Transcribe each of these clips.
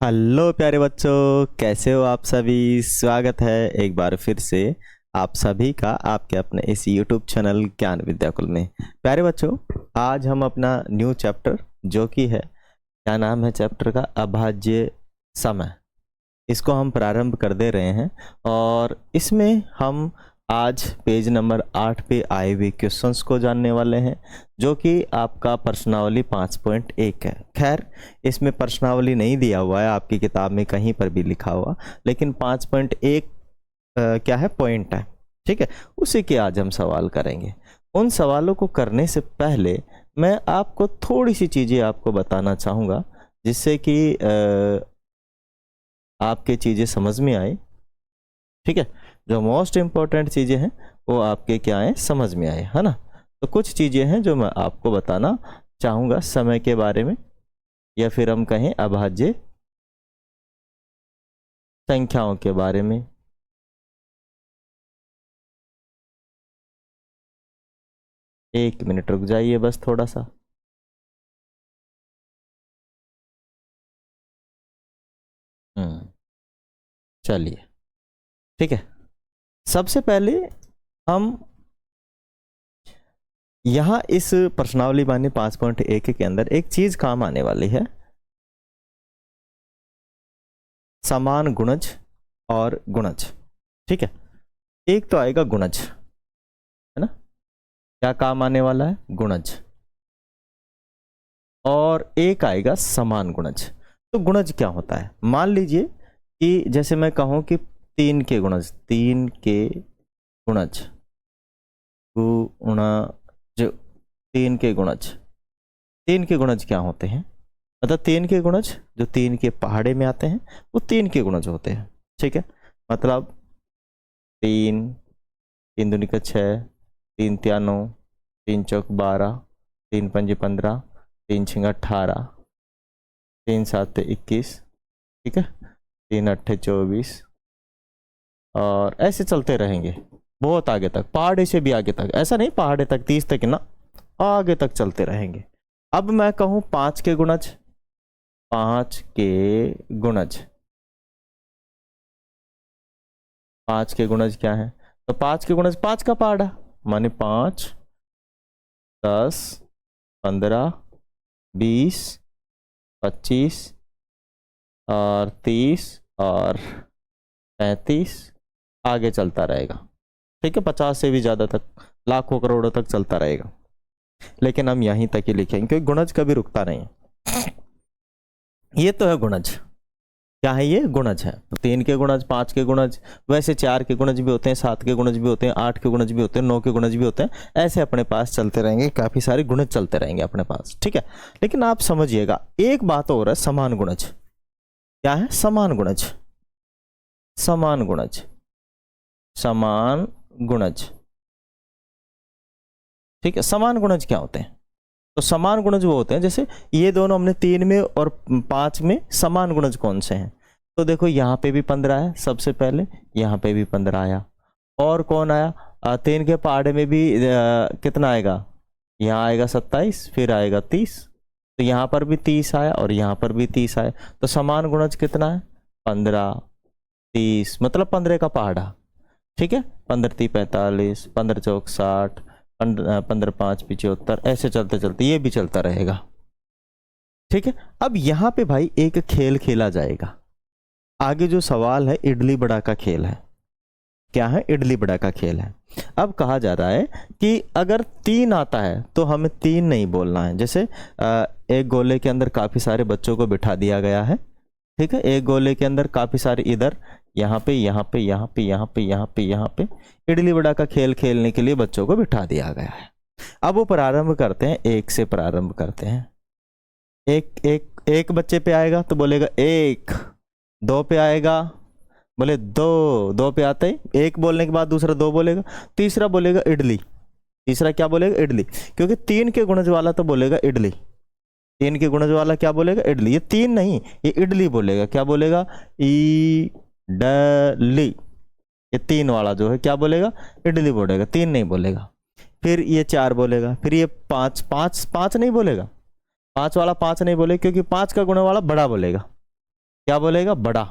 Hello प्यारे बच्चों, कैसे हो आप सभी। स्वागत है एक बार फिर से आप सभी का आपके अपने इस YouTube चैनल ज्ञान विद्याकुल में। प्यारे बच्चों, आज हम अपना न्यू चैप्टर जो कि है, क्या नाम है चैप्टर का, अभाज्य समय, इसको हम प्रारंभ कर दे रहे हैं। और इसमें हम आज पेज नंबर 8 पे आए हुए क्वेश्चंस को जानने वाले हैं, जो कि आपका प्रश्नावली 5.1 है। खैर, इसमें प्रश्नावली नहीं दिया हुआ है आपकी किताब में कहीं पर भी लिखा हुआ, लेकिन 5.1 क्या है, पॉइंट है। ठीक है, उसी के आज हम सवाल करेंगे। उन सवालों को करने से पहले मैं आपको थोड़ी सी चीज़ें आपको बताना चाहूँगा, जिससे कि आपके चीज़ें समझ में आए। ठीक है, जो मोस्ट इम्पोर्टेंट चीज़ें हैं वो आपके क्या आए, समझ में आए, है ना। तो कुछ चीज़ें हैं जो मैं आपको बताना चाहूँगा समय के बारे में, या फिर हम कहें अभाज्य संख्याओं के बारे में। एक मिनट रुक जाइए बस थोड़ा सा। चलिए, ठीक है। सबसे पहले हम यहाँ इस प्रश्नावली बानी 5.1 के अंदर एक चीज काम आने वाली है, समान गुणज और गुणज। ठीक है, एक तो आएगा गुणज, है ना। क्या काम आने वाला है, गुणज, और एक आएगा समान गुणज। तो गुणज क्या होता है, मान लीजिए कि जैसे मैं कहूं कि 3 के गुणज, 3 के गुणज, गुणज, 3 के गुणज, 3 के गुणज क्या होते हैं, मतलब 3 के गुणज जो 3 के पहाड़े में आते हैं वो 3 के गुणज होते हैं। ठीक है, मतलब 3, 3 दूनी का 6, 3 तिया 9, 3 चौक 12, 3 पंजे 15, 3 छिंगा 18, 3 7 21। ठीक है, 3 8 24, और ऐसे चलते रहेंगे बहुत आगे तक, पहाड़े से भी आगे तक। ऐसा नहीं पहाड़े तक 30 तक ना, आगे तक चलते रहेंगे। अब मैं कहूं 5 के गुणज, 5 के गुणज, 5 के गुणज क्या है, तो 5 के गुणज 5 का पहाड़ा, माने 5, 10, 15, 20, 25 और 30 और 35, आगे चलता रहेगा। ठीक है, 50 से भी ज्यादा तक, लाखों करोड़ों तक चलता रहेगा। लेकिन हम यहीं तक ही लिखेंगे क्योंकि गुणज कभी रुकता नहीं। ये तो है गुणज, क्या है ये, गुणज है। तो 3 के गुणज, 5 के गुणज, वैसे 4 के गुणज भी होते हैं, 7 के गुणज भी होते हैं, 8 के गुणज भी होते हैं, 9 के गुणज भी होते हैं। ऐसे अपने पास चलते रहेंगे, काफी सारे गुणज चलते रहेंगे अपने पास। ठीक है, लेकिन आप समझिएगा एक बात और है, समान गुणज। क्या है, समान गुणज, समान गुणज, समान गुणज। ठीक है, समान गुणज क्या होते हैं, तो समान गुणज वो होते हैं, जैसे ये दोनों हमने 3 में और 5 में, समान गुणज कौन से हैं, तो देखो यहाँ पे भी 15 है सबसे पहले, यहाँ पे भी 15 आया, और कौन आया, 3 के पहाड़े में भी कितना आएगा, यहाँ आएगा 27, फिर आएगा 30, तो यहाँ पर भी 30 आया और यहाँ पर भी 30 आया। तो समान गुणज कितना है, 15, 30, मतलब 15 का पहाड़ा। ठीक है, 15 3 45, 15 चौक 60, 15 5 75, ऐसे चलते चलते ये भी चलता रहेगा। ठीक है, अब यहां पे भाई एक खेल खेला जाएगा। आगे जो सवाल है इडली बड़ा का खेल है। क्या है, इडली बड़ा का खेल है। अब कहा जा रहा है कि अगर 3 आता है तो हमें 3 नहीं बोलना है। जैसे एक गोले के अंदर काफी सारे बच्चों को बिठा दिया गया है। ठीक है, एक गोले के अंदर काफी सारे, इधर, यहाँ पे, यहाँ पे, यहाँ पे, यहाँ पे, यहाँ पे, यहाँ पे, इडली बड़ा का खेल खेलने के लिए बच्चों को बिठा दिया गया है। अब वो प्रारंभ करते हैं, एक से प्रारंभ करते हैं। एक बच्चे पे आएगा तो बोलेगा 1, 2 पे आएगा, बोले 2, 2 पे आते ही एक बोलने के बाद दूसरा 2 बोलेगा, तीसरा बोलेगा इडली, तीसरा क्या बोलेगा, इडली, क्योंकि 3 के गुणज वाला तो बोलेगा इडली, 3 के गुणज वाला क्या बोलेगा, इडली। ये 3 नहीं, ये इडली बोलेगा, क्या बोलेगा, इडली। ये 3 वाला जो है क्या बोलेगा, इडली बोलेगा, 3 नहीं बोलेगा। फिर ये 4 बोलेगा, फिर ये 5, 5 नहीं बोलेगा, 5 वाला 5 नहीं बोलेगा, क्योंकि 5 का गुणा वाला बड़ा बोलेगा। क्या बोलेगा? बड़ा।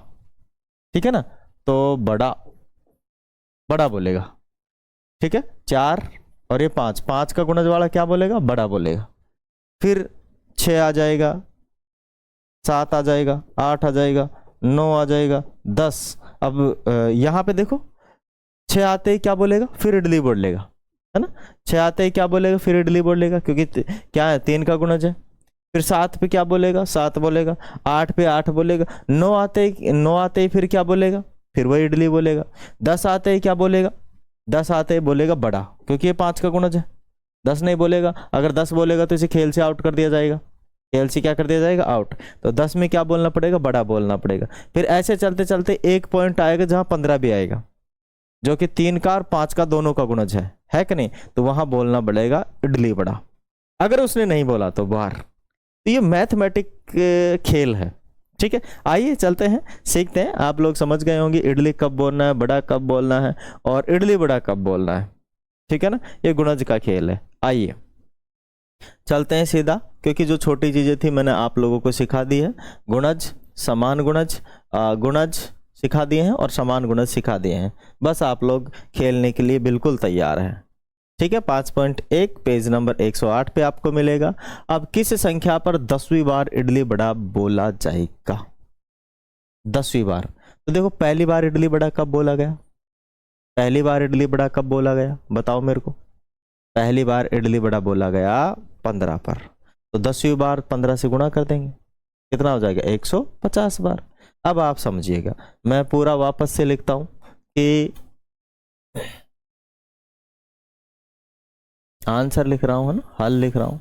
ठीक है ना, तो बड़ा, बड़ा बोलेगा। ठीक है, 4 और ये 5, 5 का गुणज वाला क्या बोलेगा? बड़ा बोलेगा। फिर 6 आ जाएगा, 7 आ जाएगा, 8 आ जाएगा, 9 आ जाएगा, 10। अब यहाँ पे देखो 6 आते ही क्या बोलेगा? फिर इडली बोलेगा, है ना। 6 आते ही क्या बोलेगा? फिर इडली बोलेगा, क्योंकि क्या है? 3 का गुणज है। फिर 7 पे क्या बोलेगा? 7 बोलेगा। 8 पे 8 बोलेगा। 9 आते ही फिर क्या बोलेगा? फिर वही इडली बोलेगा। 10 आते ही क्या बोलेगा? 10 आते ही बोलेगा बड़ा, क्योंकि ये 5 का गुणज है। 10 नहीं बोलेगा। अगर 10 बोलेगा तो इसे खेल से आउट कर दिया जाएगा। खेल से क्या कर दिया जाएगा? आउट। तो 10 में क्या बोलना पड़ेगा? बड़ा बोलना पड़ेगा। फिर ऐसे चलते चलते एक पॉइंट आएगा जहां 15 भी आएगा, जो कि 3 का और 5 का दोनों का गुणज है कि नहीं? तो वहां बोलना पड़ेगा इडली बड़ा। अगर उसने नहीं बोला तो बाहर। तो ये मैथमेटिक खेल है। ठीक है, आइए चलते हैं, सीखते हैं। आप लोग समझ गए होंगे इडली कब बोलना है, बड़ा कब बोलना है, और इडली बड़ा कब बोलना है। ठीक है ना, ये गुणज का खेल है। आइए चलते हैं सीधा, क्योंकि जो छोटी चीजें थी मैंने आप लोगों को सिखा दी है। गुणज, समान गुणज, गुणज सिखा दिए हैं और समान गुणज सिखा दिए हैं। बस आप लोग खेलने के लिए बिल्कुल तैयार हैं। ठीक है, 5.1 पेज नंबर 108 पे आपको मिलेगा। अब किस संख्या पर 10वीं बार इडली बड़ा बोला जाएगा? 10वीं बार। तो देखो पहली बार इडली बड़ा कब बोला गया? पहली बार इडली बड़ा कब बोला गया? बताओ मेरे को। पहली बार इडली बड़ा बोला गया 15 पर। तो 10वीं बार 15 से गुणा कर देंगे, कितना हो जाएगा? 150 बार। अब आप समझिएगा, मैं पूरा वापस से लिखता हूं कि आंसर लिख रहा हूं, है ना, हल लिख रहा हूं।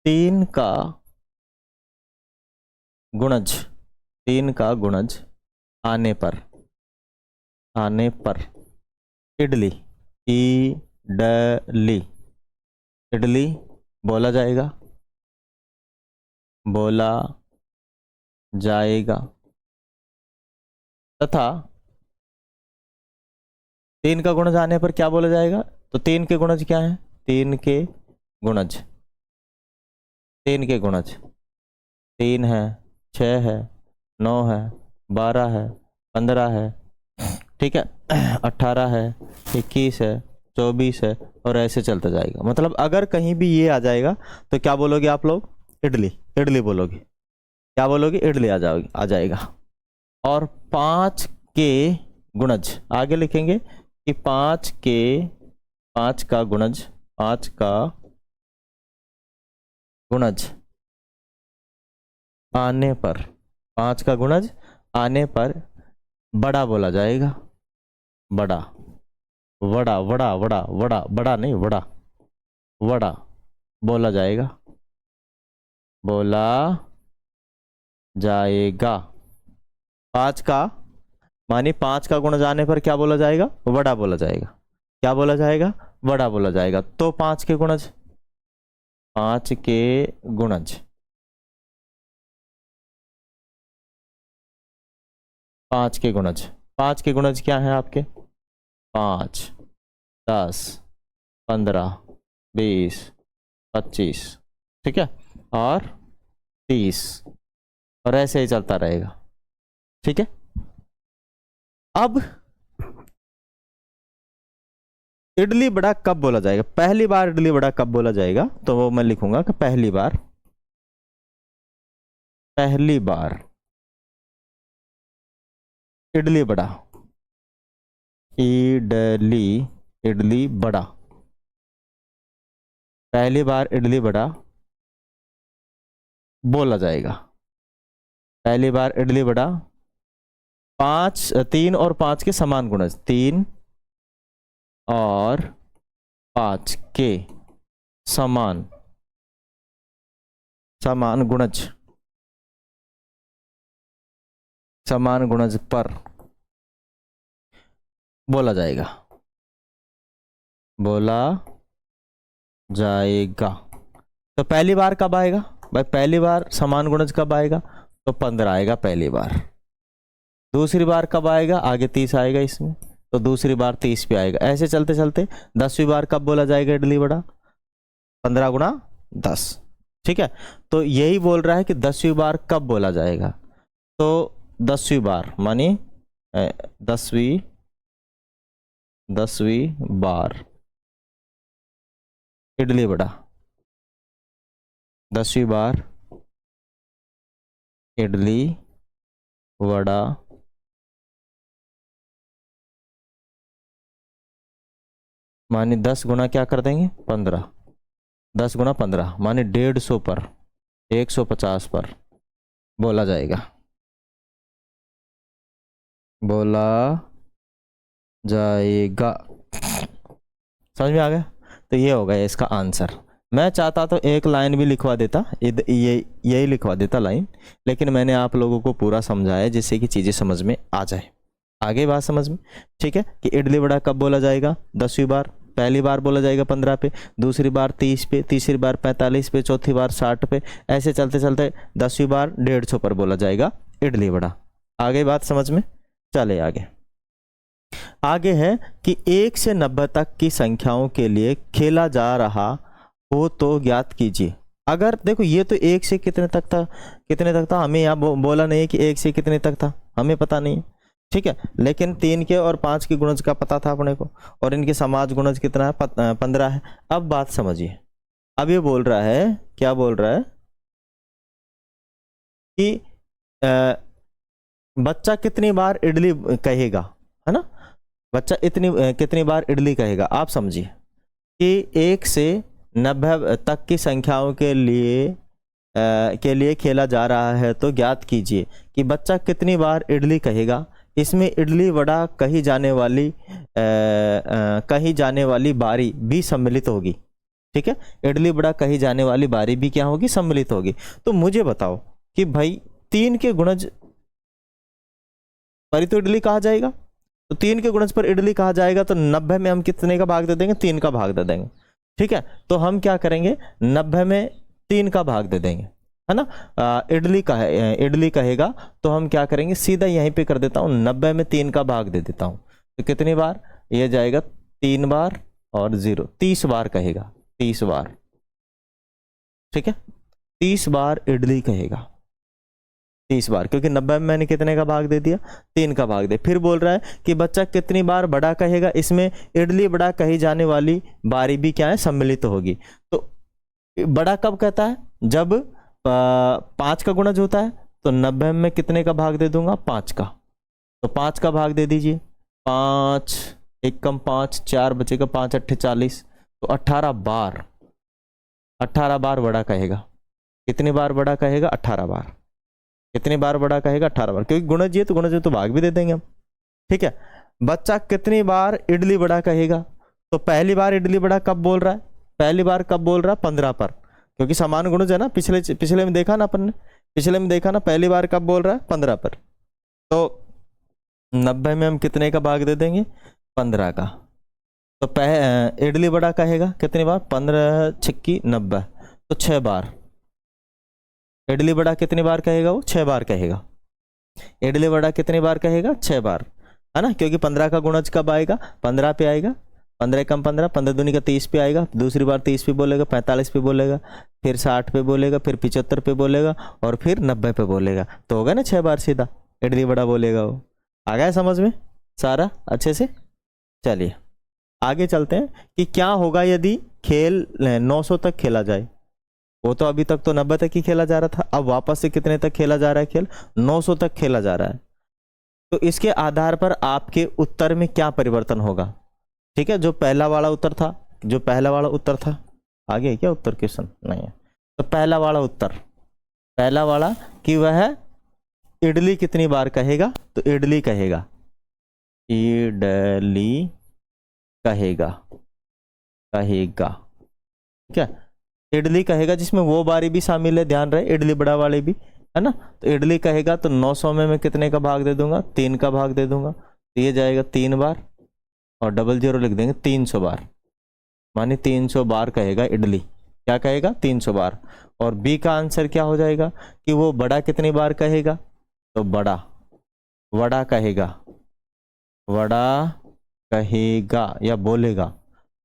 3 का गुणज, 3 का गुणज आने पर, आने पर इडली, इडली, इडली बोला जाएगा, बोला जाएगा। तथा 3 का गुणज आने पर क्या बोला जाएगा? तो 3 के गुणज क्या है? 3 के गुणज, 3 के गुणज 3 है, 6 है, 9 है, 12 है, 15 है, ठीक है, 18 है, 21 है, 24 है, और ऐसे चलता जाएगा। मतलब अगर कहीं भी ये आ जाएगा तो क्या बोलोगे आप लोग? इडली, इडली बोलोगे। क्या बोलोगे? इडली आ जाएगा। और 5 के गुणज आगे लिखेंगे कि 5 का गुणज, 5 का गुणज आने पर, 5 का गुणज आने पर बड़ा बोला जाएगा। बड़ा, वड़ा, वड़ा, वड़ा, वड़ा, बड़ा नहीं, वड़ा, वड़ा बोला जाएगा, बोला जाएगा। 5 का मानी 5 का गुणज आने पर क्या बोला जाएगा? वड़ा बोला जाएगा। क्या बोला जाएगा? वड़ा बोला जाएगा। तो 5 के गुणज, 5 के गुणज, 5 के गुणज, 5 के गुणज क्या है आपके? 5, 10, 15, 20, 25, ठीक है, और 30, और ऐसे ही चलता रहेगा। ठीक है, अब इडली बड़ा कब बोला जाएगा? पहली बार इडली बड़ा कब बोला जाएगा? तो वो मैं लिखूंगा कि पहली बार, पहली बार इडली बड़ा, इडली, इडली बड़ा, पहली बार इडली बड़ा बोला जाएगा। पहली बार इडली बड़ा 3 और 5 के समान गुणज, 3 और 5 के समान, समान गुणज, समान गुणज पर बोला जाएगा, बोला जाएगा। तो पहली बार कब आएगा भाई? पहली बार समान गुणज कब आएगा? तो 15 आएगा पहली बार। दूसरी बार कब आएगा? आगे 30 आएगा इसमें, तो दूसरी बार 30 पे आएगा। ऐसे चलते चलते 10वीं बार कब बोला जाएगा इडली बड़ा? 15 गुणा 10। ठीक है, तो यही बोल रहा है कि 10वीं बार कब बोला जाएगा। तो 10वीं बार मानी 10वीं बार इडली वड़ा, 10वीं बार इडली वड़ा मानी 10 गुना क्या कर देंगे 15, 10 गुना 15 मानी 150 पर 150 पर बोला जाएगा, बोला जाएगा। समझ में आ गया। तो ये हो गया इसका आंसर। मैं चाहता तो एक लाइन भी लिखवा देता, यही लिखवा देता लाइन, लेकिन मैंने आप लोगों को पूरा समझाया जिससे कि चीज़ें समझ में आ जाए। आगे बात समझ में, ठीक है, कि इडली वड़ा कब बोला जाएगा 10वीं बार। पहली बार बोला जाएगा 15 पे, दूसरी बार 30 पे, तीसरी बार 45 पे, चौथी बार 60 पे, ऐसे चलते चलते 10वीं बार 150 पर बोला जाएगा इडली वड़ा। आगे बात समझ में, चले आगे। आगे है कि 1 से 90 तक की संख्याओं के लिए खेला जा रहा हो तो ज्ञात कीजिए। अगर देखो ये तो 1 से कितने तक था, हमें यहाँ बोला नहीं है कि 1 से कितने तक था, हमें पता नहीं है, ठीक है, लेकिन 3 के और 5 के गुणज का पता था अपने को, और इनके समाज गुणज कितना है 15 है। अब बात समझिए, अब ये बोल रहा है, क्या बोल रहा है कि बच्चा कितनी बार इडली कहेगा, है ना, बच्चा कितनी बार इडली कहेगा। आप समझिए कि 1 से 90 तक की संख्याओं के लिए खेला जा रहा है तो ज्ञात कीजिए कि बच्चा कितनी बार इडली कहेगा। इसमें इडली वड़ा कही जाने वाली बारी भी सम्मिलित होगी, ठीक है, इडली वड़ा कही जाने वाली बारी भी क्या होगी, सम्मिलित होगी। तो मुझे बताओ कि भाई 3 के गुणज पर ही तो इडली कहा जाएगा, तो 3 के गुणज पर इडली कहा जाएगा, तो 90 में हम कितने का भाग दे देंगे, 3 का भाग दे देंगे, ठीक है। तो हम क्या करेंगे, 90 में 3 का भाग दे देंगे, है ना। इडली कहेगा तो हम क्या करेंगे, सीधा यहीं पे कर देता हूँ, 90 में 3 का भाग दे देता हूँ, तो कितनी बार ये जाएगा, 3 बार और 0, 30 बार कहेगा, 30 बार, ठीक है, 30 बार इडली कहेगा, 30 बार, क्योंकि 90 में मैंने कितने का भाग दे दिया, 3 का भाग दे। फिर बोल रहा है कि बच्चा कितनी बार बड़ा कहेगा, इसमें इडली बड़ा कही जाने वाली बारी भी क्या है, सम्मिलित होगी। तो बड़ा कब कहता है, जब 5 का गुणज होता है, तो 90 में कितने का भाग दे दूंगा, 5 का, तो 5 का भाग दे दीजिए, 5 1 कम 5, 4 बचेगा, 5 8 40, तो 18 बार बड़ा कहेगा। कितनी बार बड़ा कहेगा, 18 बार। कितनी बार बड़ा कहेगा, 18 बार, क्योंकि गुणज तो गुणज तो भाग भी दे देंगे हम, ठीक है। बच्चा कितनी बार इडली बड़ा कहेगा, तो पहली बार इडली बड़ा कब बोल रहा है, पहली बार कब बोल रहा है, 15 पर, क्योंकि समान गुणज है ना, पिछले में देखा ना अपन ने, पिछले में देखा ना, पहली बार कब बोल रहा है, 15 पर। तो 90 में हम कितने का भाग दे देंगे, 15 का। तो इडली बड़ा कहेगा कितनी बार, 15 6 90, तो 6 बार। इडली बड़ा कितनी बार कहेगा, वो 6 बार कहेगा। इडली बड़ा कितनी बार कहेगा, 6 बार, है ना, क्योंकि 15 का गुणज कब आएगा, 15 पे आएगा, 15 कम 15, 15 दूनी का 30 पे आएगा, दूसरी बार 30 पे बोलेगा, 45 पे बोलेगा, फिर 60 पे बोलेगा, फिर 75 पे बोलेगा, और फिर 90 पे बोलेगा, तो होगा ना 6 बार सीधा इडली बड़ा बोलेगा वो। आ गया समझ में सारा अच्छे से। चलिए आगे चलते हैं कि क्या होगा यदि खेल 900 तक खेला जाए। वो तो अभी तक तो 90 तक ही खेला जा रहा था, अब वापस से कितने तक खेला जा रहा है, खेल 900 तक खेला जा रहा है। तो इसके आधार पर आपके उत्तर में क्या परिवर्तन होगा, ठीक है। जो पहला वाला उत्तर था, आगे क्या उत्तर क्वेश्चन नहीं है, तो पहला वाला कि वह इडली कितनी बार कहेगा, तो इडली कहेगा, ठीक है, इडली कहेगा, जिसमें वो बारी भी शामिल है, ध्यान रहे, इडली बड़ा वाले भी, है ना। तो इडली कहेगा तो 900 में मैं कितने का भाग दे दूंगा, 3 का भाग दे दूंगा, तो ये जाएगा 3 बार, और 00 लिख देंगे, 300 बार, माने 300 बार कहेगा इडली, क्या कहेगा, 300 बार। और बी का आंसर क्या हो जाएगा कि वो बड़ा कितनी बार कहेगा, तो वड़ा कहेगा या बोलेगा,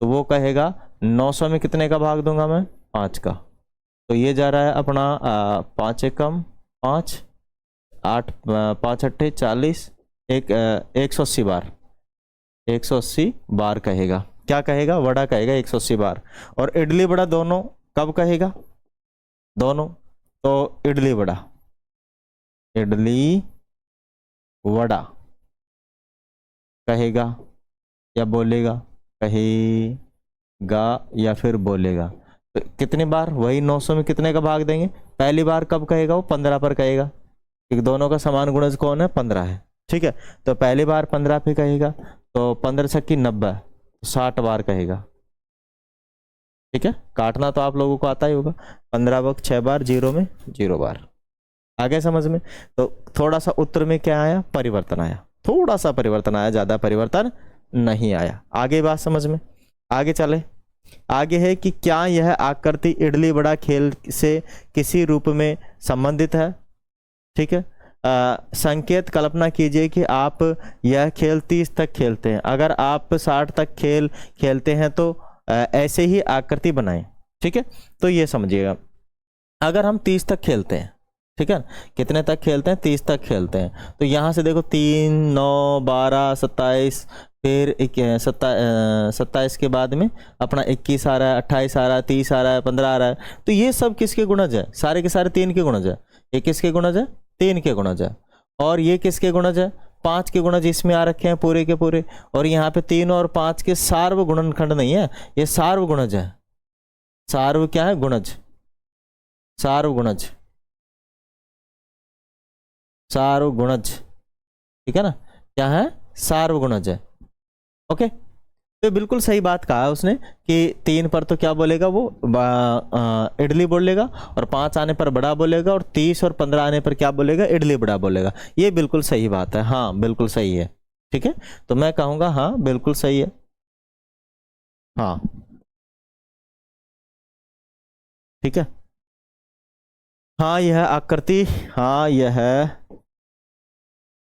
तो वो कहेगा 900 में कितने का भाग दूंगा मैं, 5 का, तो ये जा रहा है अपना 5 एकम 5, 8 5 अट्ठे 40, 180 बार, 180 बार कहेगा। क्या कहेगा? वड़ा कहेगा 180 बार। और इडली वड़ा दोनों कब कहेगा? दोनों। तो इडली वड़ा, इडली वड़ा कहेगा या बोलेगा? कहेगा या फिर बोलेगा। तो कितनी बार? वही 900 में कितने का भाग देंगे? पहली बार कब कहेगा? वो 15 पर कहेगा, क्योंकि दोनों का समान गुणज कौन है? 15 है। ठीक है, तो पहली बार 15 पे कहेगा, तो 15 छक्की 90, 60 बार कहेगा। ठीक है, काटना तो आप लोगों को आता ही होगा। 15 वक्त 6 बार, 0 में 0 बार। आ गया समझ में? तो थोड़ा सा उत्तर में क्या आया? परिवर्तन आया, थोड़ा सा परिवर्तन आया, ज्यादा परिवर्तन नहीं आया। आगे बात समझ में? आगे चले। आगे है कि क्या यह आकृति इडली वड़ा खेल से किसी रूप में संबंधित है? ठीक है, संकेत कल्पना कीजिए कि आप यह खेल 30 तक खेलते हैं। अगर आप 60 तक खेलते हैं तो ऐसे ही आकृति बनाएं। ठीक है, तो ये समझिएगा, अगर हम 30 तक खेलते हैं, ठीक है, कितने तक खेलते हैं? 30 तक खेलते हैं। तो यहाँ से देखो 3, 9, 12, 27, फिर 27 के बाद में अपना 21 आ रहा है, 28 आ रहा है, 30 आ रहा है, 15 आ रहा है। तो ये सब किसके गुणज है? सारे के सारे 3 के गुणज है। ये किसके गुणज है? 3 के गुणज है। और ये किसके गुणज है? 5 के गुणज इसमें आ रखे हैं पूरे के पूरे। और यहाँ पे 3 और 5 के सार्व गुणनखंड नहीं है, ये सार्व गुणज है। सार्व क्या है? गुणज, सार्व गुणज, सार्व गुणज। ठीक है ना, क्या है? सार्व गुणज है। ओके, तो बिल्कुल सही बात कहा है उसने कि 3 पर तो क्या बोलेगा वो? इडली बोलेगा, और 5 आने पर बड़ा बोलेगा, और 30 और 15 आने पर क्या बोलेगा? इडली बड़ा बोलेगा। ये बिल्कुल सही बात है, हाँ बिल्कुल सही है। ठीक है, तो मैं कहूंगा हाँ बिल्कुल सही है। हाँ ठीक है, हाँ यह आकृति, हाँ यह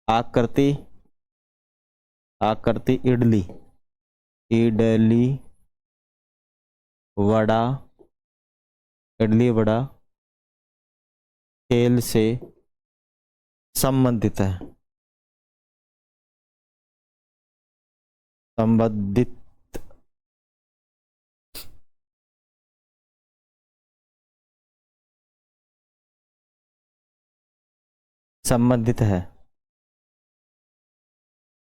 आकृति, आकृति इडली, इडली वड़ा, इडली वड़ा खेल से संबंधित है, संबंधित संबंधित है।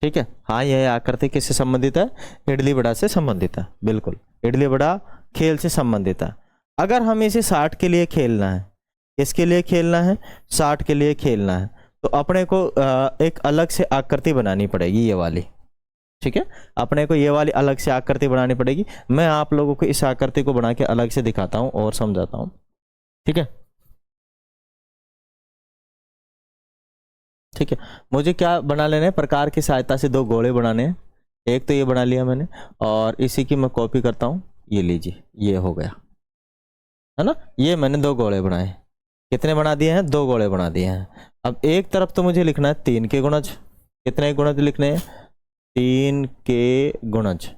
ठीक है, हाँ यह आकृति किससे संबंधित है? इडली वड़ा से संबंधित है, बिल्कुल इडली वड़ा खेल से संबंधित है। अगर हमें इसे 60 के लिए खेलना है, किसके लिए खेलना है? 60 के लिए खेलना है, तो अपने को एक अलग से आकृति बनानी पड़ेगी, ये वाली। ठीक है, अपने को ये वाली अलग से आकृति बनानी पड़ेगी। मैं आप लोगों को इस आकृति को बना के अलग से दिखाता हूं और समझाता हूं। ठीक है, ठीक है, मुझे क्या बना लेना है? प्रकार की सहायता से 2 गोले बनाने हैं। एक तो ये बना लिया मैंने, और इसी की मैं कॉपी करता हूं। ये लीजिए, ये हो गया, है ना? ये मैंने 2 गोले बनाए। कितने बना दिए हैं? 2 गोले बना दिए हैं। अब एक तरफ तो मुझे लिखना है 3 के गुणज। कितने गुणज लिखने हैं? 3 के गुणज।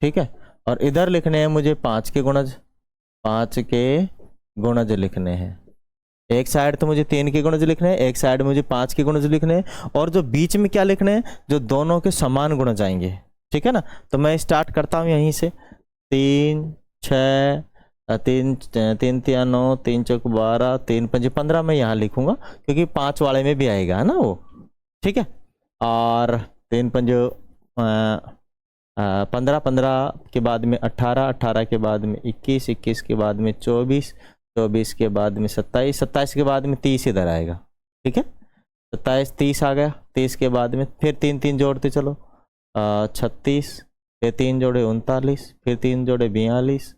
ठीक है, और इधर लिखने हैं मुझे 5 के गुणज, 5 के गुणज लिखने हैं। एक साइड तो मुझे 3 के गुणज लिखने हैं, एक साइड मुझे 5 के गुणज लिखने हैं, और जो बीच में क्या लिखने हैं? जो दोनों के समान गुणज आएंगे। ठीक है ना, तो मैं स्टार्ट करता हूं यहीं से। 3, 6, 3 3 3 9, 3 चौक 12, 3 5 15 मैं यहाँ लिखूंगा, क्योंकि 5 वाले में भी आएगा, है ना वो। ठीक है, और 3 5 15, 15 के बाद में 18, 18 के बाद में 21, 21 के बाद में 24, 24 के बाद में 27, 27 के बाद में 30 इधर आएगा। ठीक है, 27 30 आ गया। 30 के बाद में फिर 3 3 जोड़ते चलो, 36, फिर 3 जोड़े 39, फिर 3 जोड़े 42,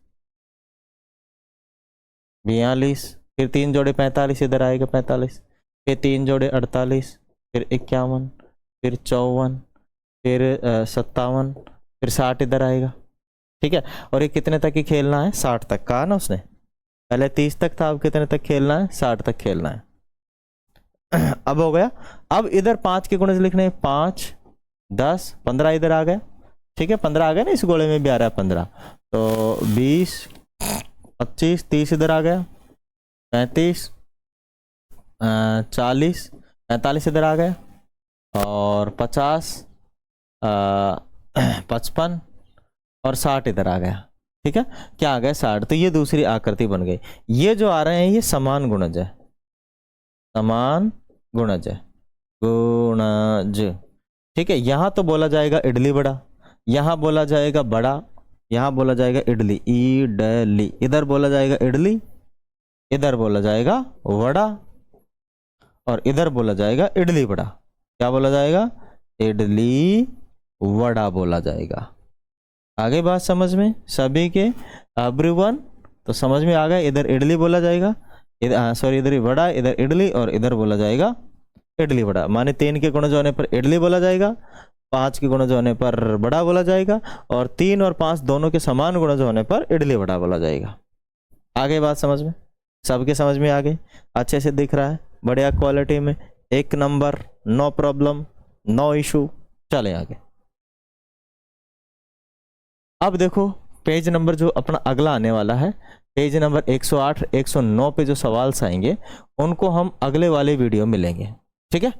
42, फिर 3 जोड़े 45 इधर आएगा 45, फिर 3 जोड़े 48, फिर 51, फिर 54, फिर 57, फिर 60 इधर आएगा। ठीक है, और ये कितने तक ही खेलना है? 60 तक कहा ना उसने, पहले 30 तक था, अब कितने तक खेलना है? 60 तक खेलना है। अब हो गया। अब इधर 5 के गुणज लिखने हैं, 5, 10, 15 इधर आ गया। ठीक है, 15 आ गया ना, इस गोले में भी आ रहा है 15, तो 20, 25, 30 इधर आ गया, 35, 40, 45 इधर आ गया, और 50, 55 और 60 इधर आ गया। ठीक है, क्या आ गया 60। तो ये दूसरी आकृति बन गई। ये जो आ रहे हैं ये समान गुणज है, समान गुणज है, गुणज। ठीक है, यहां तो बोला जाएगा इडली बड़ा, यहां बोला जाएगा बड़ा, यहां बोला जाएगा इडली, इडली, इधर बोला जाएगा इडली, इधर बोला जाएगा वड़ा, और इधर बोला जाएगा इडली बड़ा। क्या बोला जाएगा? इडली वड़ा बोला जाएगा। आगे बात समझ में सभी के, एवरीवन, तो समझ में आ गया। इधर इडली बोला जाएगा, सॉरी इधर वड़ा, इधर इडली, और इधर बोला जाएगा इडली बड़ा। माने 3 के गुणज होने पर इडली बोला जाएगा, 5 के गुणज होने पर बड़ा बोला जाएगा, और 3 और 5 दोनों के समान गुणज होने पर इडली बड़ा बोला जाएगा। आगे बात समझ में, सबके समझ में आ गई, अच्छे से दिख रहा है, बढ़िया क्वालिटी में, 1 number, no problem, no issue. चले आगे। अब देखो पेज नंबर जो अपना अगला आने वाला है, पेज नंबर 108, 109 पे जो सवाल आएंगे उनको हम अगले वाले वीडियो में लेंगे। ठीक है,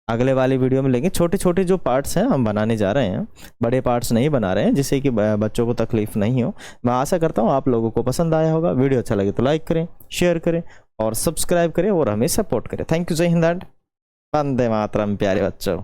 अगले वाली वीडियो में लेंगे। छोटे छोटे जो पार्ट्स हैं हम बनाने जा रहे हैं, बड़े पार्ट्स नहीं बना रहे हैं, जिससे कि बच्चों को तकलीफ नहीं हो। मैं आशा करता हूँ आप लोगों को पसंद आया होगा। वीडियो अच्छा लगे तो लाइक करें, शेयर करें और सब्सक्राइब करें और हमें सपोर्ट करें। थैंक यू, जय हिंद, वंदे मातरम प्यारे बच्चों।